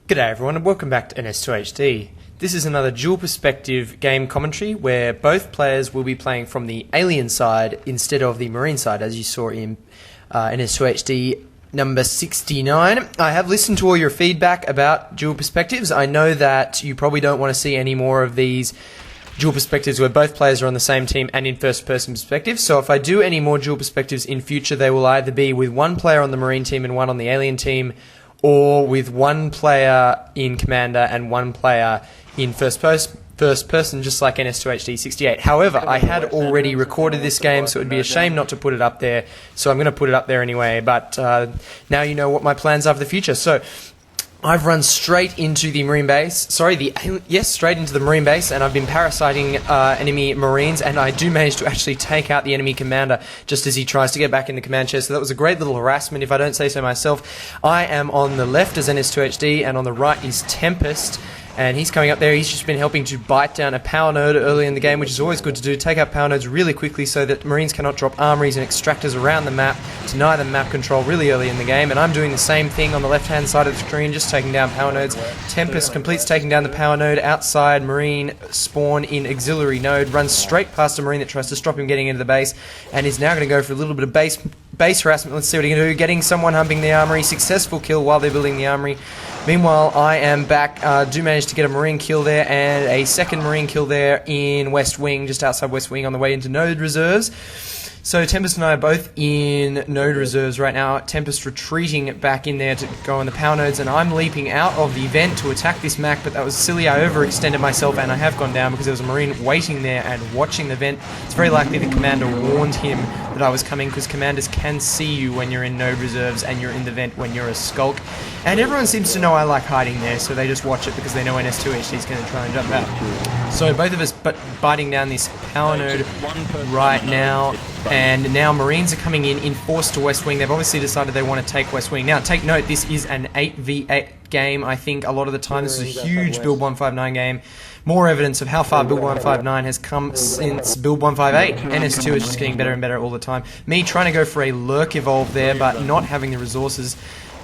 G'day everyone and welcome back to NS2HD. This is another dual perspective game commentary where both players will be playing from the alien side instead of the marine side, as you saw in NS2HD number 69. I have listened to all your feedback about dual perspectives. I know that you probably don't want to see any more of these dual perspectives where both players are on the same team and in first person perspective. So if I do any more dual perspectives in future, they will either be with one player on the marine team and one on the alien team, or with one player in Commander and one player in first person, just like NS2HD 68. However, I had already recorded this game, so it would be a shame not to put it up there, so I'm going to put it up there anyway, but now you know what my plans are for the future. So I've run straight into the marine base, straight into the marine base, and I've been parasiting enemy marines, and I do manage to actually take out the enemy commander just as he tries to get back in the command chair, so that was a great little harassment if I don't say so myself. I am on the left as NS2HD, and on the right is Tempest, and he's coming up there. He's just been helping to bite down a power node early in the game, which is always good to do. Take out power nodes really quickly so that marines cannot drop armories and extractors around the map, deny them map control really early in the game. And I'm doing the same thing on the left-hand side of the screen, just taking down power nodes. Tempest completes taking down the power node outside marine spawn in auxiliary node, runs straight past a marine that tries to stop him getting into the base, and is now going to go for a little bit of base harassment. Let's see what he can do. Getting someone humping the armory. Successful kill while they're building the armory. Meanwhile, I am back, do manage to get a marine kill there and a second marine kill there in West Wing, just outside West Wing on the way into node reserves. So Tempest and I are both in node reserves right now. Tempest retreating back in there to go on the power nodes, and I'm leaping out of the vent to attack this Mac, but that was silly. I overextended myself and I have gone down because there was a marine waiting there and watching the vent. It's very likely the commander warned him that I was coming, because commanders can see you when you're in node reserves and you're in the vent when you're a skulk. And everyone seems to know I like hiding there, so they just watch it because they know NS2HD is going to try and jump out. So both of us biting down this power node right now, and now marines are coming in force to West Wing. They've obviously decided they want to take West Wing. Now take note, this is an 8v8 game. I think a lot of the time this is a huge Build 159 game. More evidence of how far Build 159 has come since Build 158. NS2 is just getting better and better all the time. Me trying to go for a lurk evolve there, but not having the resources.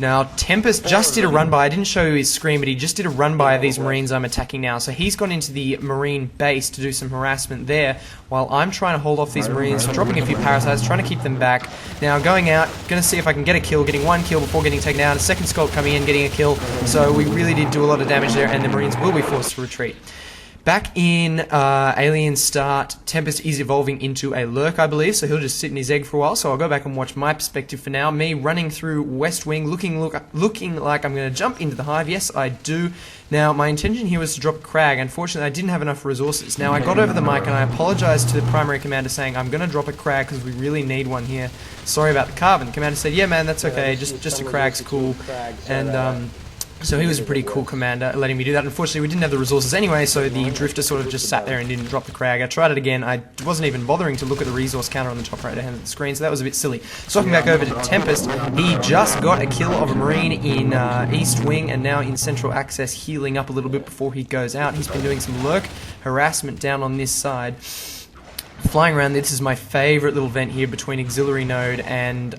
Now, Tempest just did a run-by. I didn't show you his screen, but he just did a run-by of these marines I'm attacking now. So he's gone into the marine base to do some harassment there, while I'm trying to hold off these marines, dropping a few parasites, trying to keep them back. Now, going out, going to see if I can get a kill, getting one kill before getting taken down. A second sculpt coming in, getting a kill. So we really did do a lot of damage there, and the marines will be forced to retreat. Back in Alien Start, Tempest is evolving into a lurk, I believe, so he'll just sit in his egg for a while. So I'll go back and watch my perspective for now. Me running through West Wing, looking like I'm going to jump into the hive. Yes, I do. Now, my intention here was to drop a crag. Unfortunately, I didn't have enough resources. Now, I got over the mic and I apologized to the primary commander saying, I'm going to drop a crag because we really need one here. Sorry about the carbon. The commander said, yeah, man, that's okay. Just a crag's cool. And so he was a pretty cool commander, letting me do that. Unfortunately, we didn't have the resources anyway, so the drifter sort of just sat there and didn't drop the crag. I tried it again. I wasn't even bothering to look at the resource counter on the top right hand of the screen, so that was a bit silly. Swapping back over to Tempest, he just got a kill of a marine in East Wing and now in Central Access, healing up a little bit before he goes out. He's been doing some lurk harassment down on this side. Flying around, this is my favourite little vent here between auxiliary node and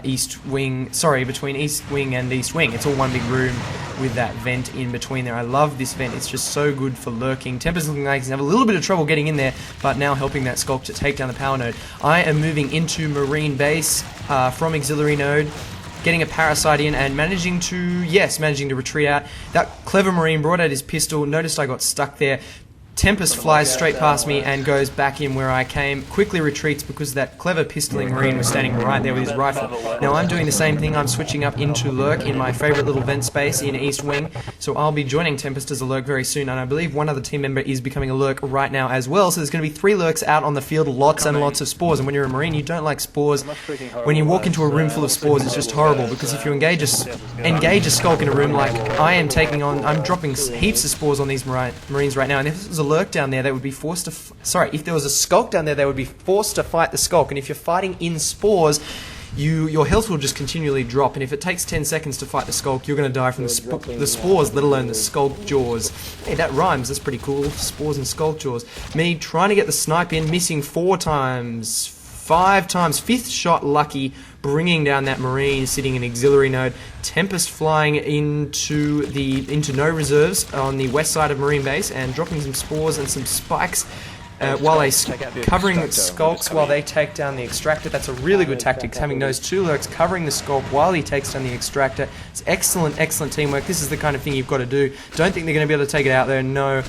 East Wing. Sorry, between East Wing and East Wing. It's all one big room with that vent in between there. I love this vent. It's just so good for lurking. Tempest looking like he's going to have a little bit of trouble getting in there, but now helping that sculpt to take down the power node. I am moving into marine base from auxiliary node, getting a parasite in and managing to retreat out. That clever marine brought out his pistol, noticed I got stuck there. Tempest flies straight past me and goes back in where I came, quickly retreats because that clever pistoling marine was standing right there with his rifle. Now I'm doing the same thing. I'm switching up into lurk in my favourite little vent space in East Wing, so I'll be joining Tempest as a lurk very soon, and I believe one other team member is becoming a lurk right now as well, so there's going to be 3 lurks out on the field, lots and lots of spores, and when you're a marine you don't like spores. When you walk into a room full of spores it's just horrible, because if you engage a skulk in a room like I am taking on, I'm dropping heaps of spores on these marines right now, and if this was a lurk down there, they would be forced to if there was a skulk down there, they would be forced to fight the skulk, and if you're fighting in spores, your health will just continually drop, and if it takes 10 seconds to fight the skulk, you're going to die from the spores, let alone the skulk jaws. Hey, that rhymes, that's pretty cool, spores and skulk jaws. Me trying to get the snipe in, missing 4 times, 5 times. 5th shot lucky, bringing down that Marine sitting in auxiliary node. Tempest flying into no reserves on the west side of Marine base and dropping some spores and some spikes. While they covering skulks while they take down the extractor. That's a really good tactic, having those 2 lurks covering the skulk while he takes down the extractor. It's excellent teamwork. This is the kind of thing you've got to do. Don't think they're going to be able to take it out there, no.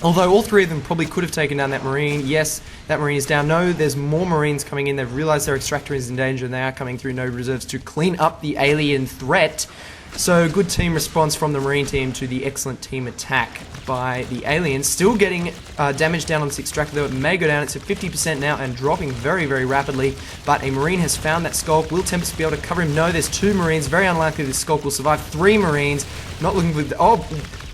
Although all 3 of them probably could have taken down that Marine. Yes, that Marine is down. No, there's more Marines coming in. They've realized their extractor is in danger and they are coming through node reserves to clean up the alien threat. So good team response from the Marine team to the excellent team attack by the aliens. Still getting damage down on this extractor, though it may go down. It's at 50% now and dropping very, very rapidly. But a Marine has found that skulk. Will Tempest be able to cover him? No, there's 2 Marines. Very unlikely this skulk will survive. 3 Marines. Not looking for... Oh,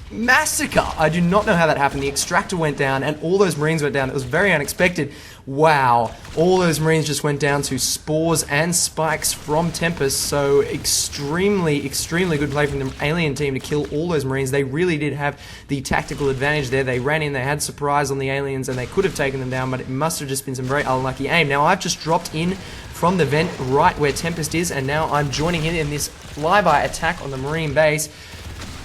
massacre! I do not know how that happened. The extractor went down and all those Marines went down. It was very unexpected. Wow. All those Marines just went down to spores and spikes from Tempest. So extremely good play from the alien team to kill all those Marines. They really did have the tactical advantage there. They ran in, they had surprise on the aliens and they could have taken them down, but it must have just been some very unlucky aim. Now I've just dropped in from the vent right where Tempest is, and now I'm joining in this flyby attack on the Marine base.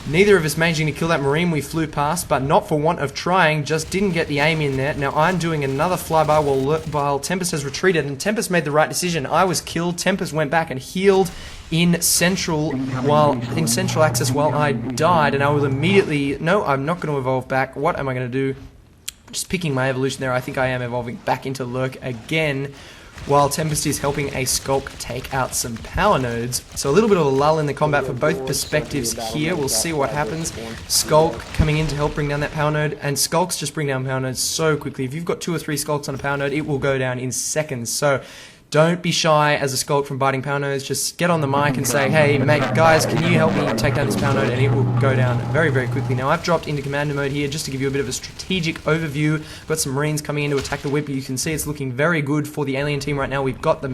Neither of us managing to kill that Marine we flew past, but not for want of trying, just didn't get the aim in there. Now I'm doing another flyby while Tempest has retreated, and Tempest made the right decision. I was killed, Tempest went back and healed in central access while I died, and I will immediately... No, I'm not going to evolve back. What am I going to do? Just picking my evolution there. I think I am evolving back into Lurk again, while Tempest is helping a Skulk take out some power nodes. So a little bit of a lull in the combat for both perspectives here. We'll see what happens. Skulk coming in to help bring down that power node, and Skulks just bring down power nodes so quickly. If you've got 2 or 3 Skulks on a power node, it will go down in seconds. So don't be shy as a Skulk from biting power nodes. Just get on the mic and say, hey mate, guys, can you help me take down this power node? And it will go down very, very quickly. Now I've dropped into commander mode here just to give you a bit of a strategic overview. Got some Marines coming in to attack the whip. You can see it's looking very good for the alien team right now. We've got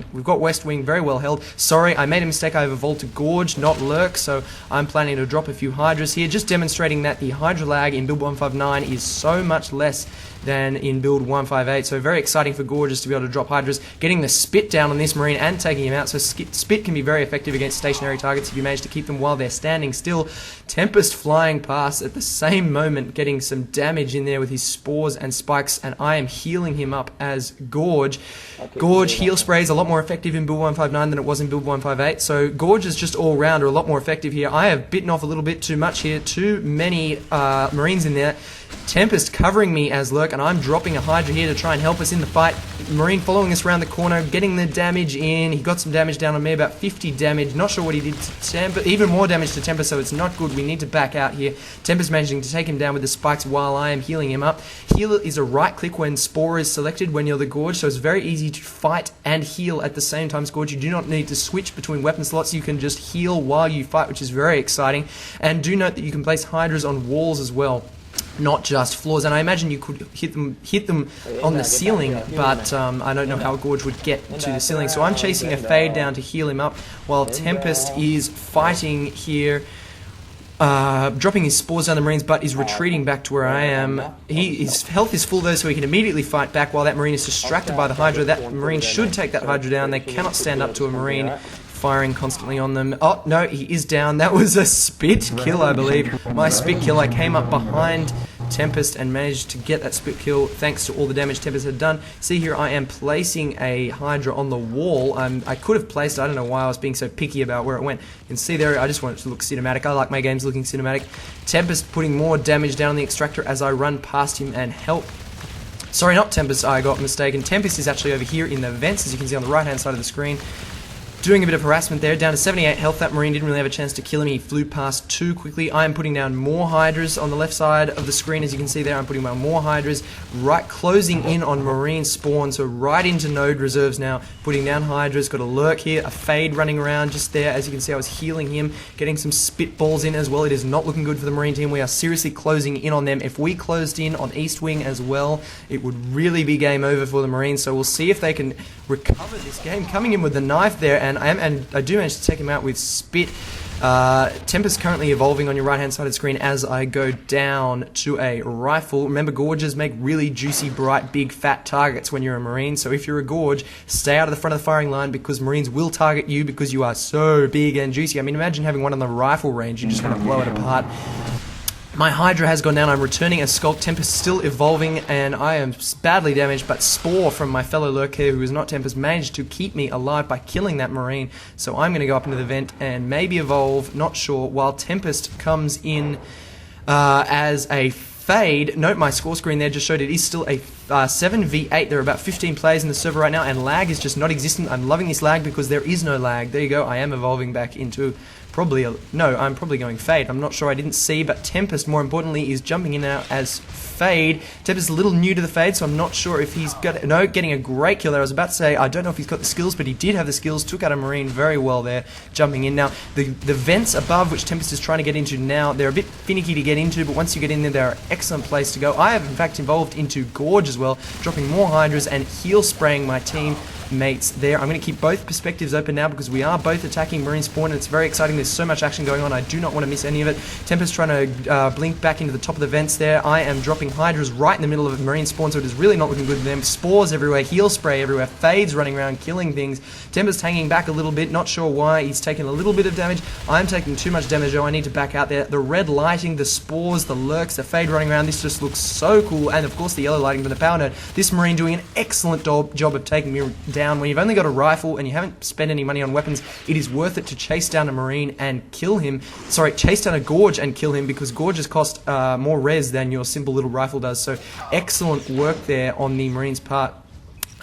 West Wing very well held. Sorry, I made a mistake. I have evolved to Gorge, not Lurk, so I'm planning to drop a few Hydras here, just demonstrating that the Hydra lag in build 159 is so much less than in build 158. So very exciting for Gorgeous to be able to drop Hydras, getting the spit down on this Marine and taking him out. So spit can be very effective against stationary targets if you manage to keep them while they're standing still. Tempest flying past at the same moment, getting some damage in there with his spores and spikes, and I am healing him up as Gorge. Gorge heal spray is a lot more effective in build 159 than it was in build 158, so Gorge is just all round a lot more effective here. I have bitten off a little bit too much here, too many Marines in there. Tempest covering me as Lurk, and I'm dropping a Hydra here to try and help us in the fight. Marine following us around the corner, getting the damage in. He got some damage down on me, about 50 damage. Not sure what he did to Tempest. Even more damage to Tempest, so it's not good. We need to back out here. Tempest managing to take him down with the spikes while I am healing him up. Heal is a right click when Spore is selected when you're the Gorge, so it's very easy to fight and heal at the same time. Gorge, you do not need to switch between weapon slots. You can just heal while you fight, which is very exciting. And do note that you can place Hydras on walls as well, not just floors, and I imagine you could hit them on the ceiling, but I don't know how Gorge would get to the ceiling. So I'm chasing a fade down to heal him up while Tempest is fighting here, dropping his spores down the Marines, but is retreating back to where I am. His health is full though, so he can immediately fight back while that Marine is distracted by the Hydra. That Marine should take that Hydra down. They cannot stand up to a Marine firing constantly on them. Oh, no, he is down. That was a spit kill, I believe. My spit kill. I came up behind Tempest and managed to get that spit kill thanks to all the damage Tempest had done. See here, I am placing a Hydra on the wall. I could have placed it. I don't know why I was being so picky about where it went. You can see there, I just want it to look cinematic. I like my games looking cinematic. Tempest putting more damage down on the extractor as I run past him and help. Sorry, not Tempest, I got mistaken. Tempest is actually over here in the vents, as you can see on the right hand side of the screen. Doing a bit of harassment there, down to 78 health. That Marine didn't really have a chance to kill him. He flew past too quickly. I am putting down more Hydras on the left side of the screen. As you can see there, I'm putting down more Hydras, right closing in on Marine spawn, so right into node reserves now. Putting down Hydras, got a Lurk here, a Fade running around just there. As you can see, I was healing him, getting some spitballs in as well. It is not looking good for the Marine team. We are seriously closing in on them. If we closed in on East Wing as well, it would really be game over for the Marines, so we'll see if they can recover this game. Coming in with the knife there, and and I do manage to take him out with Spit. Tempest currently evolving on your right hand side of the screen as I go down to a rifle. Remember, Gorges make really juicy, bright, big, fat targets when you're a Marine, so if you're a Gorge, stay out of the front of the firing line because Marines will target you because you are so big and juicy. I mean, imagine having one on the rifle range, you just want to blow it apart. My Hydra has gone down, I'm returning a Skulk. Tempest still evolving, and I am badly damaged, but Spore from my fellow Lurk here, who is not Tempest, managed to keep me alive by killing that Marine. So I'm going to go up into the vent and maybe evolve, not sure, while Tempest comes in as a Fade. Note my score screen there just showed it is still a 7v8. There are about 15 players in the server right now, and lag is just not existent. I'm loving this lag because there is no lag. There you go, I am evolving back into I'm probably going Fade. I'm not sure, I didn't see, but Tempest, more importantly, is jumping in now as Fade. Tempest is a little new to the Fade, so I'm not sure if he's getting a great kill there. I was about to say, I don't know if he's got the skills, but he did have the skills, took out a Marine very well there, jumping in. Now, the vents above, which Tempest is trying to get into now, they're a bit finicky to get into, but once you get in there, they're an excellent place to go. I have, in fact, evolved into Gorge as well, dropping more Hydras and heal spraying my team mates there. I'm going to keep both perspectives open now because we are both attacking Marine spawn, and it's very exciting. There's so much action going on. I do not want to miss any of it. Tempest trying to blink back into the top of the vents there. I am dropping Hydras right in the middle of Marine spawn, so it is really not looking good for them. Spores everywhere, heal spray everywhere, Fades running around killing things. Tempest hanging back a little bit, not sure why. He's taking a little bit of damage. I'm taking too much damage though. I need to back out there. The red lighting, the spores, the lurks, the Fade running around, this just looks so cool. And of course the yellow lighting from the power node. This Marine doing an excellent job of taking me down. When you've only got a rifle and you haven't spent any money on weapons, it is worth it to chase down a Marine and kill him. Sorry, chase down a Gorge and kill him, because Gorges cost more res than your simple little rifle does. So excellent work there on the Marine's part.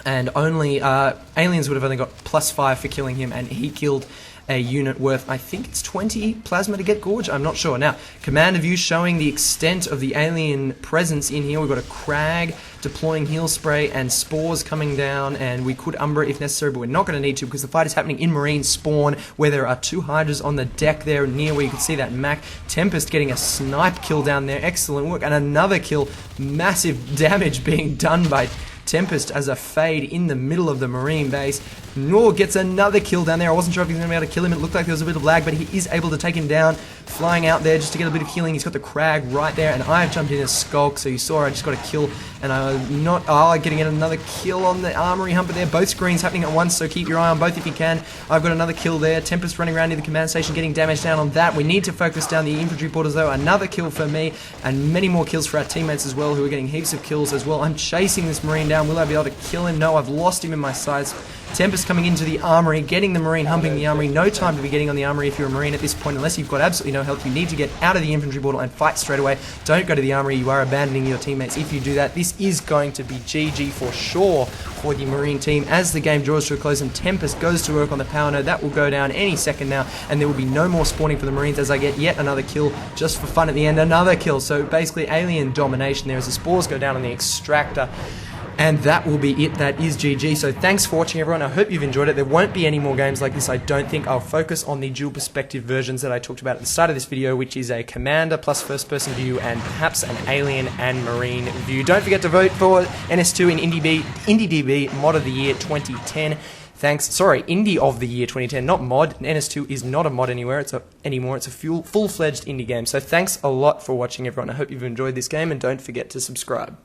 And only aliens would have only got +5 for killing him, and he killed a unit worth, I think it's 20 plasma to get Gorge, I'm not sure. Now, command view showing the extent of the alien presence in here. We've got a Crag deploying heal spray and spores coming down, and we could Umbra if necessary, but we're not going to need to because the fight is happening in Marine spawn, where there are 2 Hydras on the deck there near where you can see that Mac. Tempest getting a snipe kill down there, excellent work, and another kill, massive damage being done by Tempest as a Fade in the middle of the Marine base. Nor gets another kill down there. I wasn't sure if he was going to be able to kill him. It looked like there was a bit of lag, but he is able to take him down, flying out there just to get a bit of healing. He's got the Crag right there, and I've jumped in as Skulk, so you saw I just got a kill, and I'm not getting another kill on the armory humper there. Both screens happening at once, so keep your eye on both if you can. I've got another kill there. Tempest running around near the command station, getting damage down on that. We need to focus down the infantry porters though. Another kill for me, and many more kills for our teammates as well, who are getting heaps of kills as well. I'm chasing this Marine down. Will I be able to kill him? No, I've lost him in my sights. Tempest coming into the armory, getting the Marine, humping the armory. No time to be getting on the armory if you're a Marine at this point, unless you've got absolutely no health. You need to get out of the infantry portal and fight straight away. Don't go to the armory. You are abandoning your teammates if you do that. This is going to be GG for sure for the Marine team as the game draws to a close and Tempest goes to work on the power node. That will go down any second now, and there will be no more spawning for the Marines as I get yet another kill just for fun at the end. Another kill. So basically alien domination there as the spores go down on the extractor. And that will be it. That is GG. So thanks for watching, everyone. I hope you've enjoyed it. There won't be any more games like this, I don't think. I'll focus on the dual perspective versions that I talked about at the start of this video, which is a commander plus first person view and perhaps an alien and marine view. Don't forget to vote for NS2 in IndieDB Mod of the Year 2010. Indie of the Year 2010, not mod. NS2 is not a mod anymore. It's a full-fledged indie game. So thanks a lot for watching, everyone. I hope you've enjoyed this game, and don't forget to subscribe.